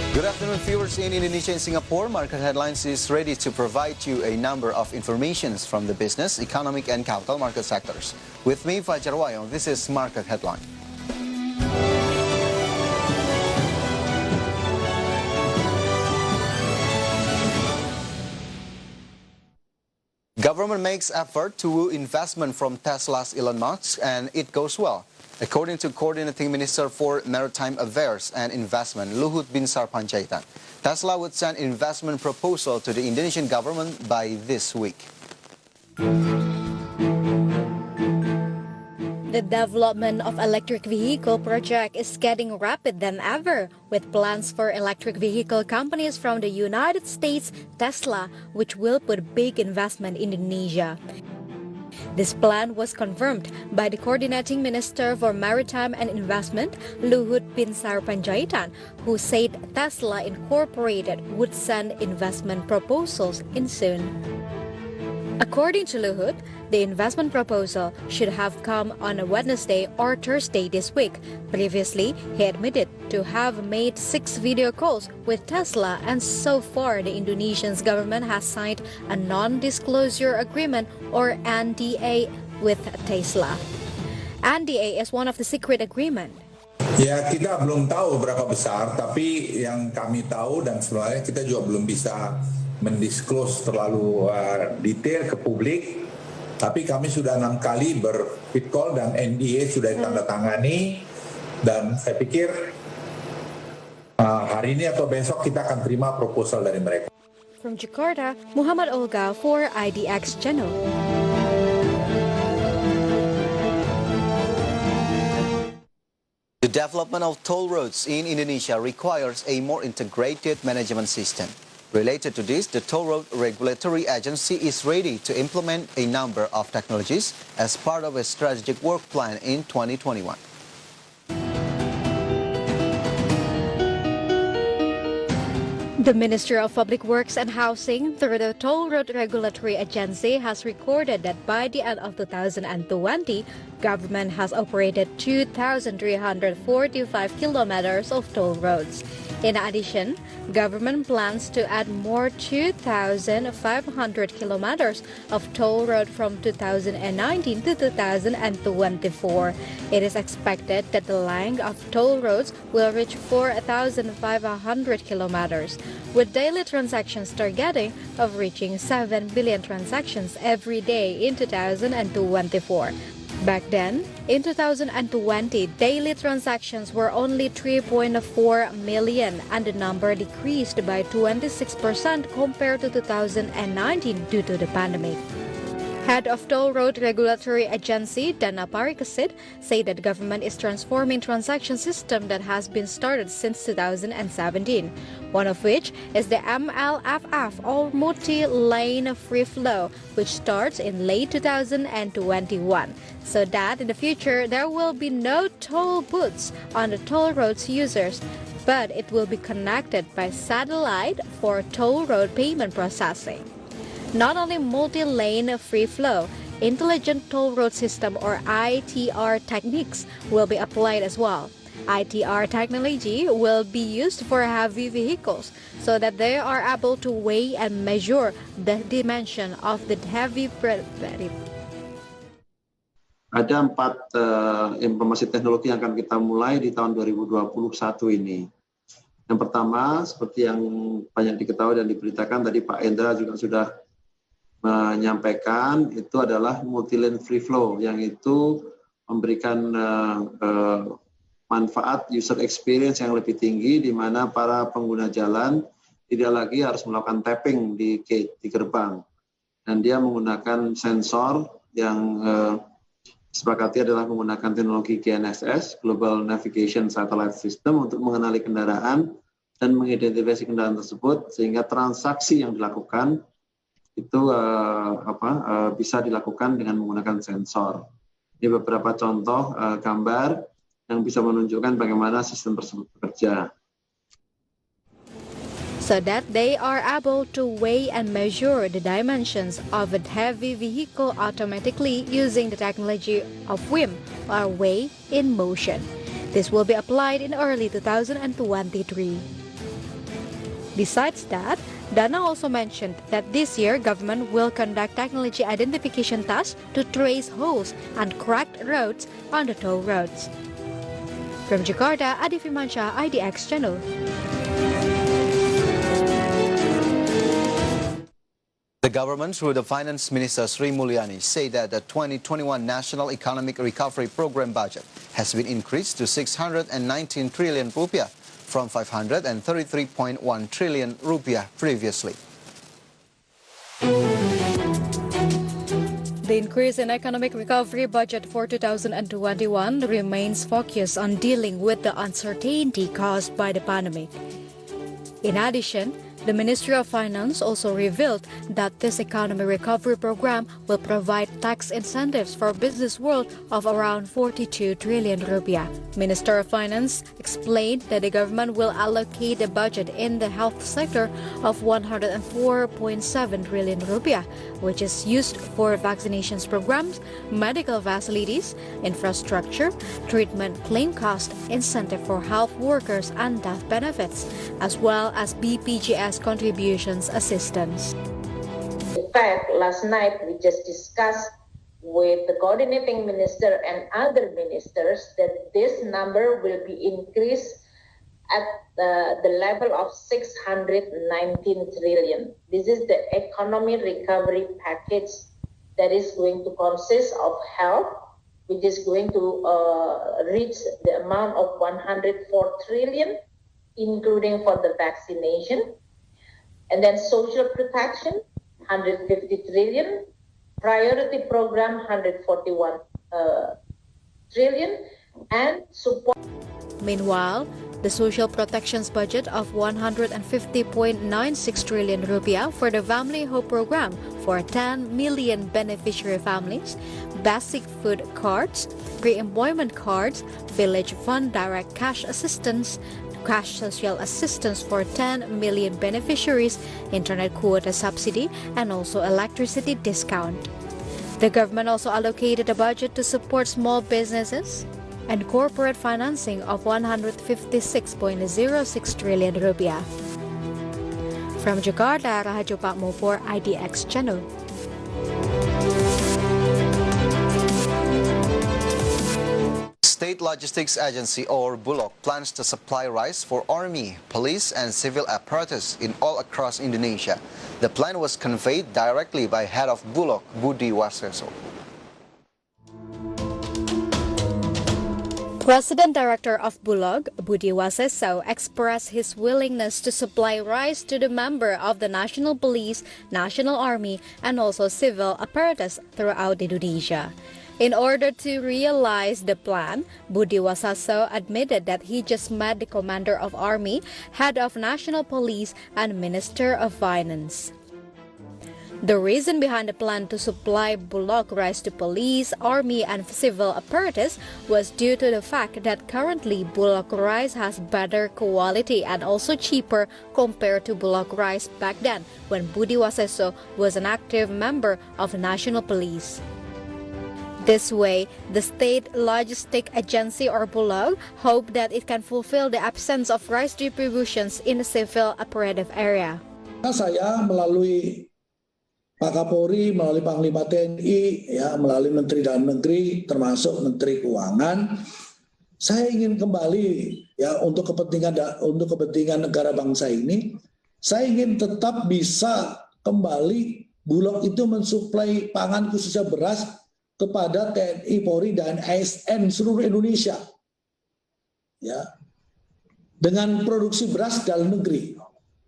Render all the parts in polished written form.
Good afternoon, viewers in Indonesia and Singapore. Market Headlines is ready to provide you a number of informations from the business, economic, and capital market sectors. With me, Fajar Wayong, this is Market Headline. Government makes effort to woo investment from Tesla's Elon Musk, and it goes well. According to Coordinating Minister for Maritime Affairs and Investment, Luhut Binsar Panjaitan, Tesla would send investment proposal to the Indonesian government by this week. The development of electric vehicle project is getting rapid than ever, with plans for electric vehicle companies from the United States, Tesla, which will put big investment in Indonesia. This plan was confirmed by the Coordinating Minister for Maritime and Investment, Luhut Binsar Panjaitan, who said Tesla Incorporated would send investment proposals in soon. According to Luhut, the investment proposal should have come on a Wednesday or Thursday this week. Previously, he admitted to have made 6 video calls with Tesla, and so far the Indonesian government has signed a non-disclosure agreement or NDA with Tesla. NDA is one of the secret agreement. Ya, kita belum tahu berapa besar, tapi yang kami tahu dan sebenarnya kita juga belum bisa mendisclose terlalu detail ke publik. Tapi kami sudah 6 kali ber-fit call dan NDA sudah ditandatangani, dan saya pikir hari ini atau besok kita akan terima proposal dari mereka. From Jakarta, Muhammad Olga for IDX Channel. The development of toll roads in Indonesia requires a more integrated management system. Related to this, the Toll Road Regulatory Agency is ready to implement a number of technologies as part of a strategic work plan in 2021. The Ministry of Public Works and Housing, through the Toll Road Regulatory Agency, has recorded that by the end of 2020, government has operated 2,345 kilometers of toll roads. In addition, government plans to add more 2,500 kilometers of toll road from 2019 to 2024. It is expected that the length of toll roads will reach 4,500 kilometers, with daily transactions targeting of reaching 7 billion transactions every day in 2024. Back then, in 2020, daily transactions were only 3.4 million, and the number decreased by 26% compared to 2019 due to the pandemic. Head of Toll Road Regulatory Agency, Dana Parikesit, said that government is transforming transaction system that has been started since 2017, one of which is the MLFF, or multi-lane free flow, which starts in late 2021, so that in the future there will be no toll booths on the toll roads users, but it will be connected by satellite for toll road payment processing. Not only multi-lane free flow, intelligent toll road system or ITR techniques will be applied as well. ITR technology will be used for heavy vehicles so that they are able to weigh and measure the dimension of the heavy vehicle. Ada 4 informasi teknologi yang akan kita mulai di tahun 2021 ini. Yang pertama, seperti yang banyak diketahui dan diberitakan tadi Pak Endra juga sudah menyampaikan, itu adalah multi-lane free flow, yang itu memberikan manfaat user experience yang lebih tinggi, di mana para pengguna jalan tidak lagi harus melakukan tapping di gate, di gerbang, dan dia menggunakan sensor yang disepakati adalah menggunakan teknologi GNSS, Global Navigation Satellite System, untuk mengenali kendaraan dan mengidentifikasi kendaraan tersebut, sehingga transaksi yang dilakukan itu bisa dilakukan dengan menggunakan sensor. Ini beberapa contoh gambar yang bisa menunjukkan bagaimana sistem tersebut bekerja. So that they are able to weigh and measure the dimensions of a heavy vehicle automatically using the technology of WIM, or Weigh in Motion. This will be applied in early 2023. Besides that, Dana also mentioned that this year government will conduct technology identification tests to trace holes and cracked roads on the toll roads. From Jakarta, Adi Firmansyah, IDX Channel. The government, through the Finance Minister Sri Mulyani, said that the 2021 National Economic Recovery Program budget has been increased to 619 trillion rupiah from 533.1 trillion rupiah previously. The increase in economic recovery budget for 2021 remains focused on dealing with the uncertainty caused by the pandemic. In addition, the Ministry of Finance also revealed that this economic recovery program will provide tax incentives for business world of around 42 trillion rupiah. Minister of Finance explained that the government will allocate a budget in the health sector of 104.7 trillion rupiah, which is used for vaccinations programs, medical facilities, infrastructure, treatment claim cost, incentive for health workers and death benefits, as well as BPJS contributions assistance. In fact, last night we just discussed with the coordinating minister and other ministers that this number will be increased at the level of 619 trillion. This is the economic recovery package that is going to consist of health, which is going to reach the amount of 104 trillion, including for the vaccination. And then social protection, 150 trillion, priority program, 141 trillion, and support. Meanwhile, the social protections budget of 150.96 trillion rupiah for the Family Hope program for 10 million beneficiary families, basic food cards, pre-employment cards, village fund direct cash assistance, cash social assistance for 10 million beneficiaries, internet quota subsidy, and also electricity discount. The government also allocated a budget to support small businesses and corporate financing of 156.06 trillion rupiah. From Jakarta, Rahajo Pakmo for IDX Channel. State Logistics Agency or Bulog plans to supply rice for army, police and civil apparatus in all across Indonesia. The plan was conveyed directly by head of Bulog, Budi Waseso. President Director of Bulog, Budi Waseso, expressed his willingness to supply rice to the member of the National Police, National Army, and also civil apparatus throughout Indonesia. In order to realize the plan, Budi Waseso admitted that he just met the Commander of Army, Head of National Police, and Minister of Finance. The reason behind the plan to supply Bulog rice to police, army, and civil apparatus was due to the fact that currently Bulog rice has better quality and also cheaper compared to Bulog rice back then when Budi Waseso was an active member of the National Police. This way, the State Logistic Agency or Bulog hope that it can fulfill the absence of rice distributions in the civil operative area. Saya melalui Pak Kapolri, melalui Panglima TNI, ya, melalui Menteri Dalam Negeri, termasuk Menteri Keuangan, saya ingin kembali ya untuk kepentingan negara bangsa ini, saya ingin tetap bisa kembali Bulog itu mensuplai pangan khususnya beras kepada TNI, Polri dan ASN seluruh Indonesia, ya, dengan produksi beras dalam negeri.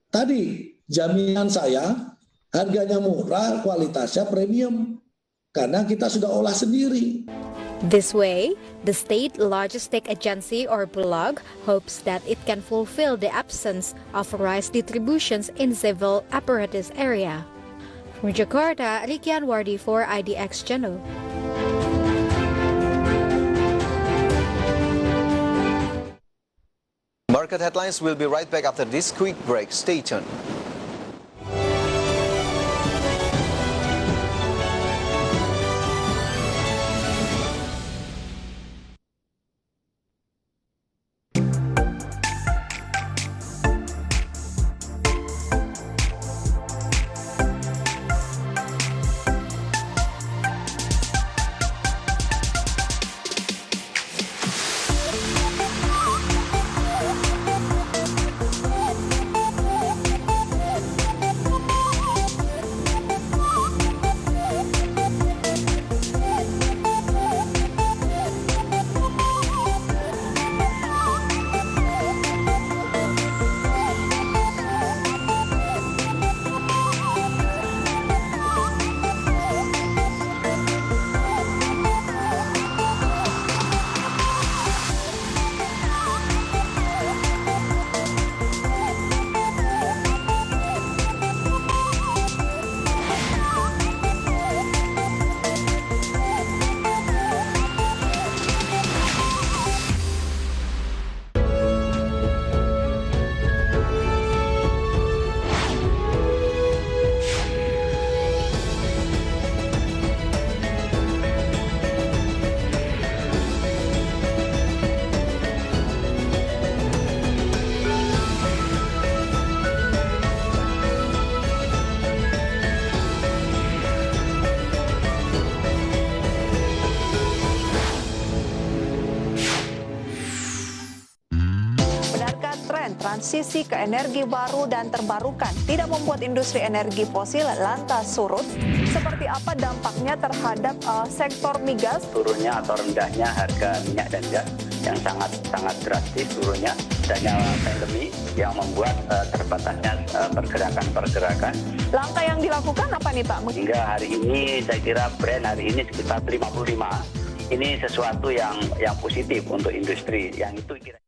Tadi jaminan saya harganya murah, kualitasnya premium, karena kita sudah olah sendiri. This way, the State Logistic Agency or Bulog hopes that it can fulfill the absence of rice distributions in civil apparatus area. From Jakarta, Ricky Anwardi for IDX Channel. Market headlines will be right back after this quick break. Stay tuned. transisi ke energi baru dan terbarukan tidak membuat industri energi fosil lantas surut? Seperti apa dampaknya terhadap sektor migas? Turunnya atau rendahnya harga minyak dan gas yang sangat drastis turunnya, adanya pandemi yang membuat terbatasnya pergerakan. Langkah yang dilakukan apa nih Pak? Hingga hari ini saya kira Brent hari ini sekitar 55. Ini sesuatu yang positif untuk industri yang itu kira.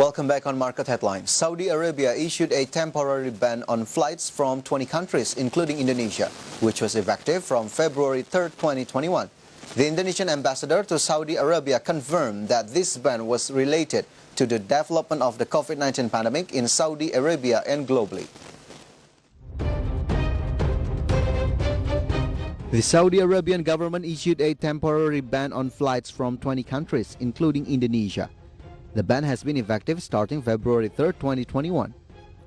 Welcome back on Market Headlines. Saudi Arabia issued a temporary ban on flights from 20 countries, including Indonesia, which was effective from February 3, 2021. The Indonesian ambassador to Saudi Arabia confirmed that this ban was related to the development of the COVID-19 pandemic in Saudi Arabia and globally. The Saudi Arabian government issued a temporary ban on flights from 20 countries, including Indonesia. The ban has been effective starting February 3, 2021.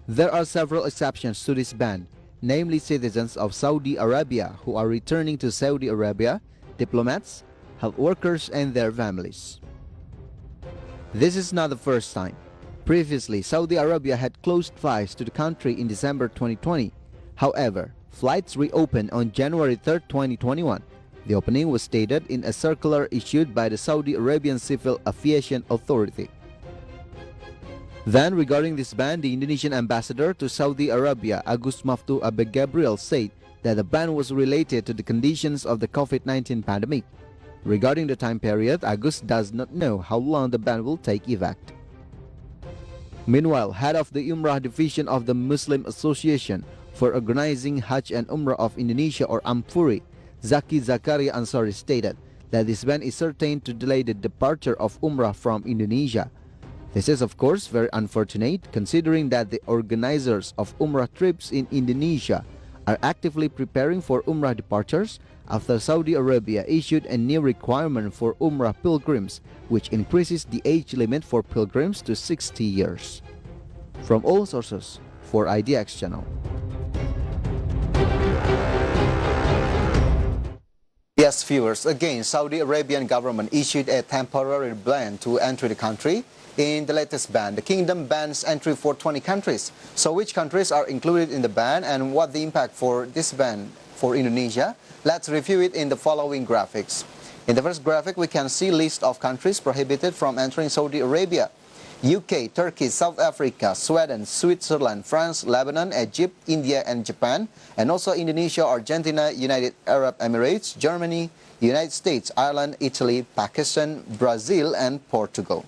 There are several exceptions to this ban, namely citizens of Saudi Arabia who are returning to Saudi Arabia, diplomats, health workers, and their families. This is not the first time. Previously, Saudi Arabia had closed flights to the country in December 2020. However, flights reopened on January 3, 2021. The opening was stated in a circular issued by the Saudi Arabian Civil Aviation Authority. Then, regarding this ban, the Indonesian ambassador to Saudi Arabia, Agus Maftu Abe Gabriel, said that the ban was related to the conditions of the COVID-19 pandemic. Regarding the time period, Agus does not know how long the ban will take effect. Meanwhile, head of the Umrah division of the Muslim Association for Organizing Hajj and Umrah of Indonesia, or AMFURI, Zaki Zakaria Ansari, stated that this ban is certain to delay the departure of Umrah from Indonesia. This is of course very unfortunate, considering that the organizers of Umrah trips in Indonesia are actively preparing for Umrah departures after Saudi Arabia issued a new requirement for Umrah pilgrims, which increases the age limit for pilgrims to 60 years. From all sources, for IDX Channel. Yes, viewers, again, Saudi Arabian government issued a temporary ban to enter the country. In the latest ban, the kingdom bans entry for 20 countries. So which countries are included in the ban and what the impact for this ban for Indonesia? Let's review it in the following graphics. In the first graphic, we can see list of countries prohibited from entering Saudi Arabia. UK, Turkey, South Africa, Sweden, Switzerland, France, Lebanon, Egypt, India, and Japan, and also Indonesia, Argentina, United Arab Emirates, Germany, United States, Ireland, Italy, Pakistan, Brazil, and Portugal.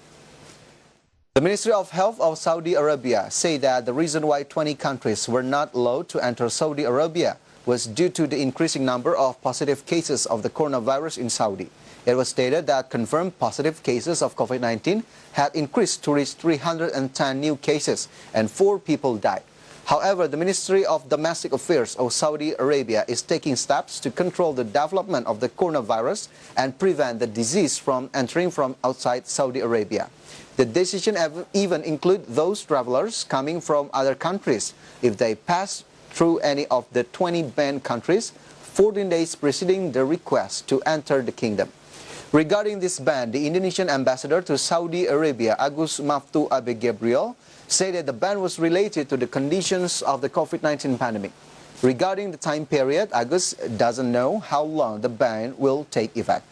The Ministry of Health of Saudi Arabia say that the reason why 20 countries were not allowed to enter Saudi Arabia was due to the increasing number of positive cases of the coronavirus in Saudi. It was stated that confirmed positive cases of COVID-19 had increased to reach 310 new cases and 4 people died. However, the Ministry of Domestic Affairs of Saudi Arabia is taking steps to control the development of the coronavirus and prevent the disease from entering from outside Saudi Arabia. The decision even includes those travelers coming from other countries if they pass through any of the 20 banned countries 14 days preceding the request to enter the kingdom. Regarding this ban, the Indonesian ambassador to Saudi Arabia, Agus Maftu Abe Gabriel, said that the ban was related to the conditions of the COVID-19 pandemic. Regarding the time period, Agus doesn't know how long the ban will take effect.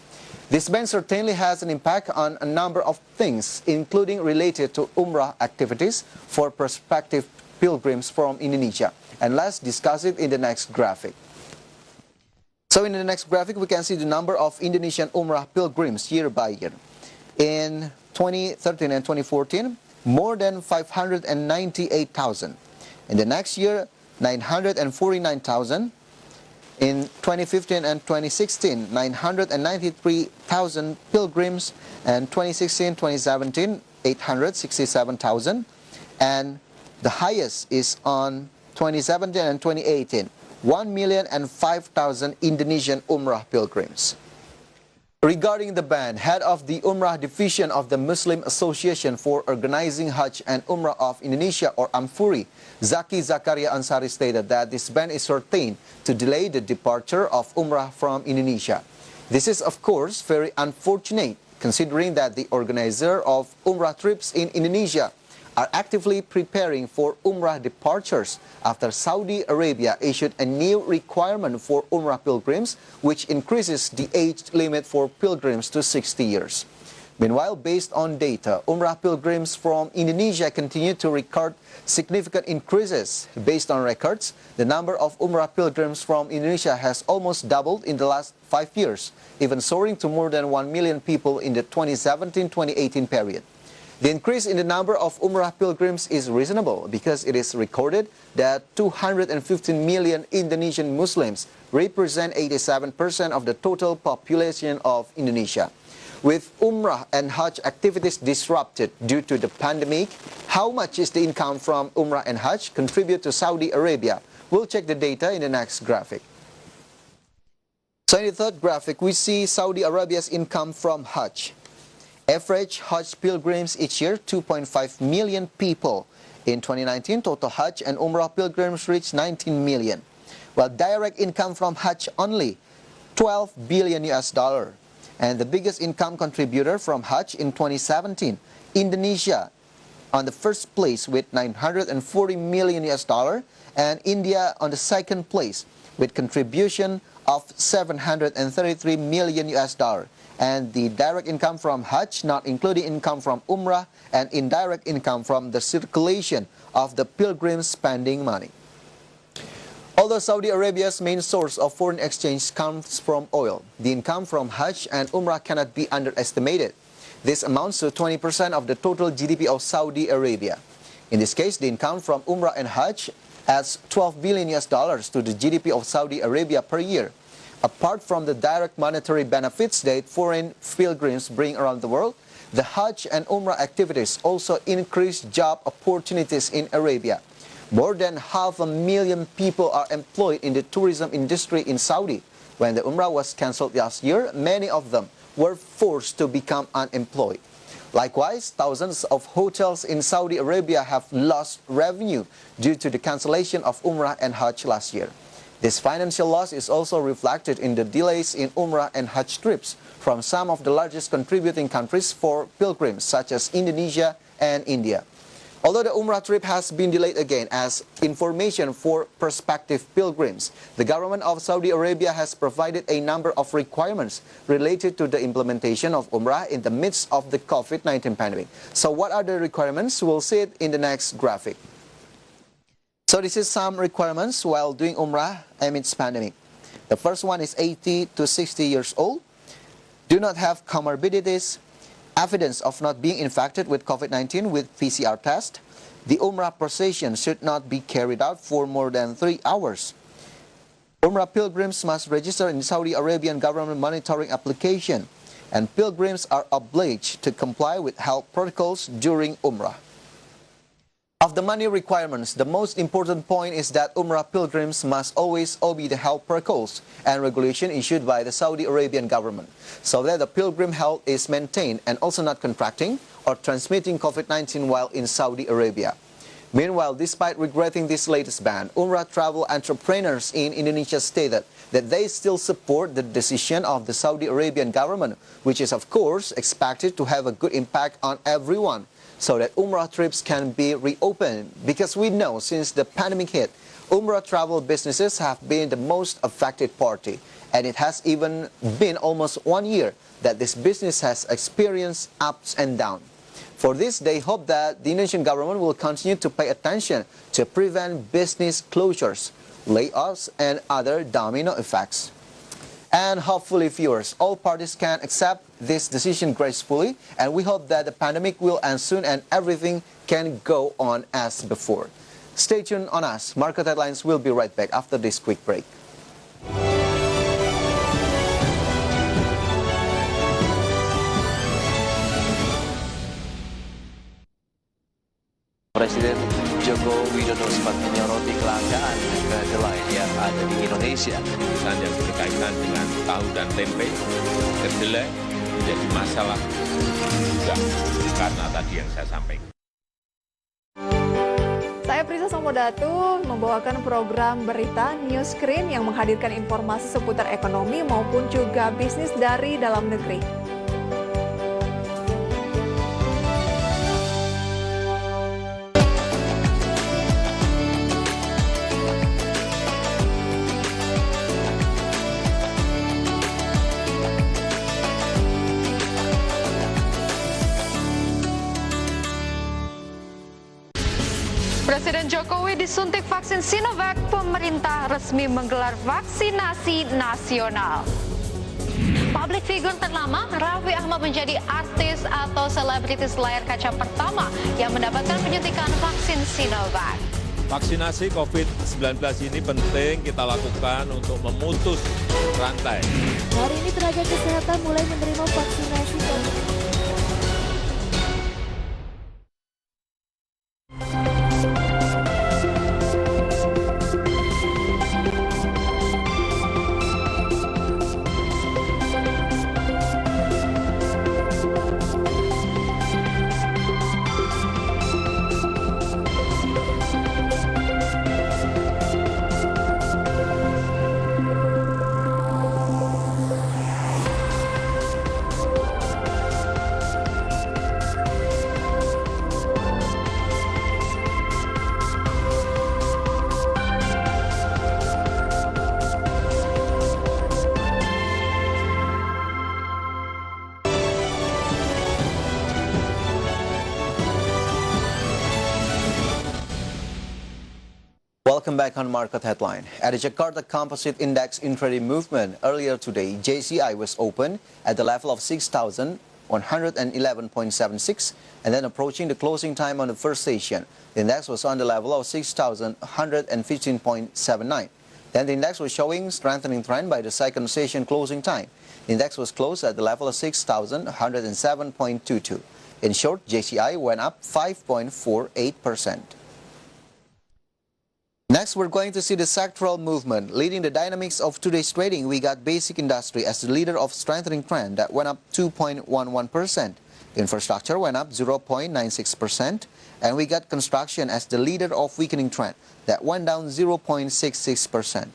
This ban certainly has an impact on a number of things, including related to Umrah activities for prospective pilgrims from Indonesia. And let's discuss it in the next graphic. So in the next graphic, we can see the number of Indonesian Umrah pilgrims year by year. In 2013 and 2014, more than 598,000. In the next year, 949,000. In 2015 and 2016, 993,000 pilgrims. And 2016-2017, 867,000. And the highest is on 2017 and 2018. 1,005,000 Indonesian Umrah pilgrims. Regarding the ban, head of the Umrah division of the Muslim Association for Organizing Hajj and Umrah of Indonesia, or AMFURI, Zaki Zakaria Ansari, stated that this ban is certain to delay the departure of Umrah from Indonesia. This is, of course, very unfortunate, considering that the organizer of Umrah trips in Indonesia are actively preparing for Umrah departures after Saudi Arabia issued a new requirement for Umrah pilgrims, which increases the age limit for pilgrims to 60 years. Meanwhile, based on data, Umrah pilgrims from Indonesia continue to record significant increases. Based on records, the number of Umrah pilgrims from Indonesia has almost doubled in the last 5 years, even soaring to more than 1 million people in the 2017-2018 period. The increase in the number of Umrah pilgrims is reasonable because it is recorded that 215 million Indonesian Muslims represent 87% of the total population of Indonesia. With Umrah and Hajj activities disrupted due to the pandemic, how much is the income from Umrah and Hajj contribute to Saudi Arabia? We'll check the data in the next graphic. So in the third graphic, we see Saudi Arabia's income from Hajj. Average Hajj pilgrims each year, 2.5 million people. In 2019, total Hajj and Umrah pilgrims reached 19 million. While direct income from Hajj only, $12 billion. And the biggest income contributor from Hajj in 2017, Indonesia on the first place with $940 million, and India on the second place with contribution of $733 million. And the direct income from Hajj, not including income from Umrah and indirect income from the circulation of the pilgrims spending money. Although Saudi Arabia's main source of foreign exchange comes from oil, the income from Hajj and Umrah cannot be underestimated. This amounts to 20% of the total GDP of Saudi Arabia. In this case, the income from Umrah and Hajj adds $12 billion to the GDP of Saudi Arabia per year. Apart from the direct monetary benefits that foreign pilgrims bring around the world, the Hajj and Umrah activities also increase job opportunities in Arabia. More than 500,000 people are employed in the tourism industry in Saudi. When the Umrah was cancelled last year, many of them were forced to become unemployed. Likewise, thousands of hotels in Saudi Arabia have lost revenue due to the cancellation of Umrah and Hajj last year. This financial loss is also reflected in the delays in Umrah and Hajj trips from some of the largest contributing countries for pilgrims, such as Indonesia and India. Although the Umrah trip has been delayed again as information for prospective pilgrims, the government of Saudi Arabia has provided a number of requirements related to the implementation of Umrah in the midst of the COVID-19 pandemic. So what are the requirements? We'll see it in the next graphic. So this is some requirements while doing Umrah amidst pandemic. The first one is 80 to 60 years old, do not have comorbidities, evidence of not being infected with COVID-19 with PCR test. The Umrah procession should not be carried out for more than 3 hours. Umrah pilgrims must register in Saudi Arabian government monitoring application, and pilgrims are obliged to comply with health protocols during Umrah. Of the money requirements, the most important point is that Umrah pilgrims must always obey the health protocols and regulation issued by the Saudi Arabian government, so that the pilgrim health is maintained and also not contracting or transmitting COVID-19 while in Saudi Arabia. Meanwhile, despite regretting this latest ban, Umrah travel entrepreneurs in Indonesia stated that they still support the decision of the Saudi Arabian government, which is of course expected to have a good impact on everyone, so that Umrah trips can be reopened. Because we know since the pandemic hit, Umrah travel businesses have been the most affected party, and it has even been almost 1 year that this business has experienced ups and downs. For this, they hope that the Indonesian government will continue to pay attention to prevent business closures, layoffs, and other domino effects. And hopefully, viewers, all parties can accept this decision gracefully, and we hope that the pandemic will end soon and everything can go on as before. Stay tuned on us. Market Headlines will be right back after this quick break. Presiden Joko Widodo sempat menyoroti kelangkaan kedelai yang ada di Indonesia. Urusan yang berkaitan dengan tahu dan tempe, kedelai menjadi masalah juga karena tadi yang saya sampaikan. Saya Prisa Samodatu membawakan program berita News Screen yang menghadirkan informasi seputar ekonomi maupun juga bisnis dari dalam negeri. Presiden Jokowi disuntik vaksin Sinovac, pemerintah resmi menggelar vaksinasi nasional. Public figure ternama Raffi Ahmad menjadi artis atau selebritis layar kaca pertama yang mendapatkan penyuntikan vaksin Sinovac. Vaksinasi COVID-19 ini penting kita lakukan untuk memutus rantai. Hari ini tenaga kesehatan mulai menerima vaksinasi COVID. Welcome back on Market Headline. At the Jakarta Composite Index intraday movement earlier today, JCI was open at the level of 6,111.76 and then approaching the closing time on the first session. The index was on the level of 6,115.79. Then the index was showing strengthening trend by the second session closing time. The index was closed at the level of 6,107.22. In short, JCI went up 5.48%. Next, we're going to see the sectoral movement. Leading the dynamics of today's trading, we got basic industry as the leader of strengthening trend that went up 2.11%. Infrastructure went up 0.96%. And we got construction as the leader of weakening trend that went down 0.66%.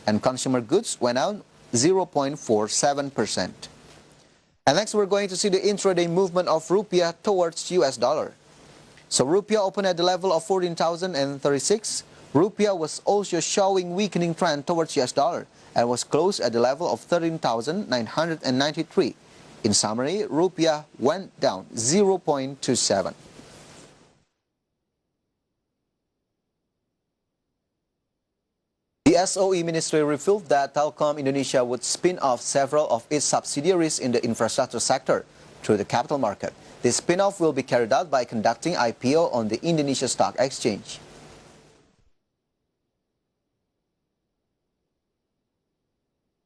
And consumer goods went down 0.47%. And next, we're going to see the intraday movement of rupiah towards US dollar. So rupiah opened at the level of 14,036. Rupiah was also showing weakening trend towards US dollar and was closed at the level of 13,993. In summary, rupiah went down 0.27. The SOE ministry revealed that Telkom Indonesia would spin off several of its subsidiaries in the infrastructure sector through the capital market. This spin-off will be carried out by conducting IPO on the Indonesia Stock Exchange.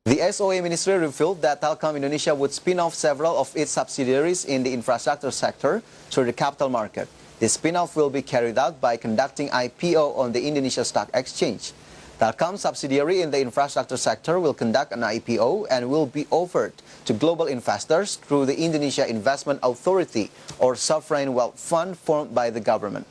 The SOE ministry revealed that Telkom Indonesia would spin off several of its subsidiaries in the infrastructure sector through the capital market. This spin-off will be carried out by conducting IPO on the Indonesia Stock Exchange. Telkom's subsidiary in the infrastructure sector will conduct an IPO and will be offered to global investors through the Indonesia Investment Authority or sovereign wealth fund formed by the government.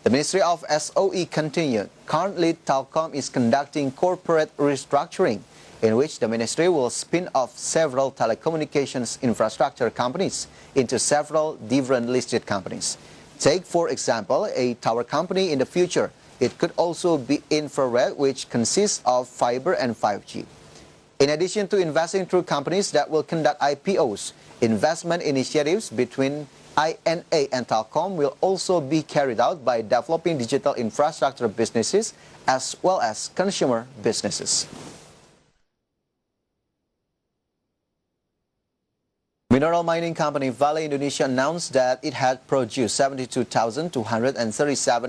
The Ministry of SOE continued. Currently, Telkom is conducting corporate restructuring, in which the ministry will spin off several telecommunications infrastructure companies into several different listed companies. Take, for example, a tower company in the future. It could also be infrared, which consists of fiber and 5G. In addition to investing through companies that will conduct IPOs, investment initiatives between INA and Telkom will also be carried out by developing digital infrastructure businesses as well as consumer businesses. Mineral mining company Vale Indonesia announced that it had produced 72,237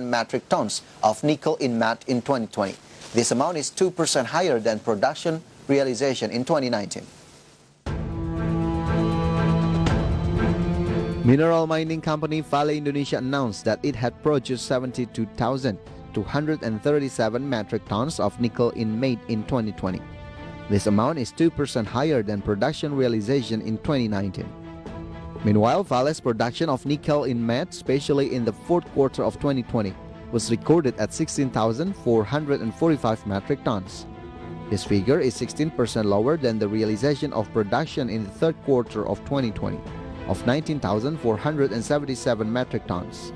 metric tons of nickel in matte in 2020. This amount is 2% higher than production realization in 2019. Mineral mining company Vale Indonesia announced that it had produced 72,237 metric tons of nickel in matte in 2020. This amount is 2% higher than production realization in 2019. Meanwhile, Vale's production of nickel in matte, especially in the fourth quarter of 2020, was recorded at 16,445 metric tons. This figure is 16% lower than the realization of production in the third quarter of 2020 of 19,477 metric tons.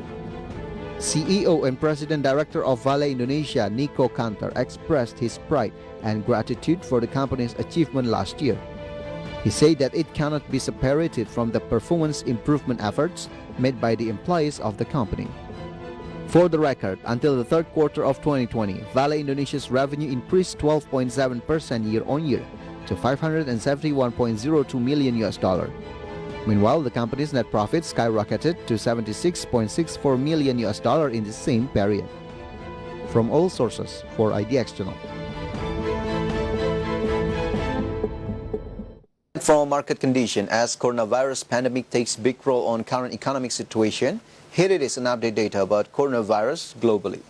CEO and President Director of Vale Indonesia, Nico Kanter, expressed his pride and gratitude for the company's achievement last year. He said that it cannot be separated from the performance improvement efforts made by the employees of the company. For the record, until the third quarter of 2020, Vale Indonesia's revenue increased 12.7% year-on-year to $571.02 million. Meanwhile, the company's net profit skyrocketed to $76.64 million in the same period. From all sources for IDX Channel. From market condition, as coronavirus pandemic takes big role on current economic situation, here it is an update data about coronavirus globally.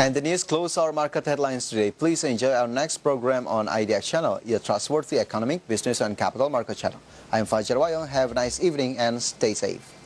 And the news close our market headlines today. Please enjoy our next program on IDX Channel, Your Trustworthy Economic, Business and Capital Market Channel. I am Fajar Wayong. Have a nice evening and stay safe.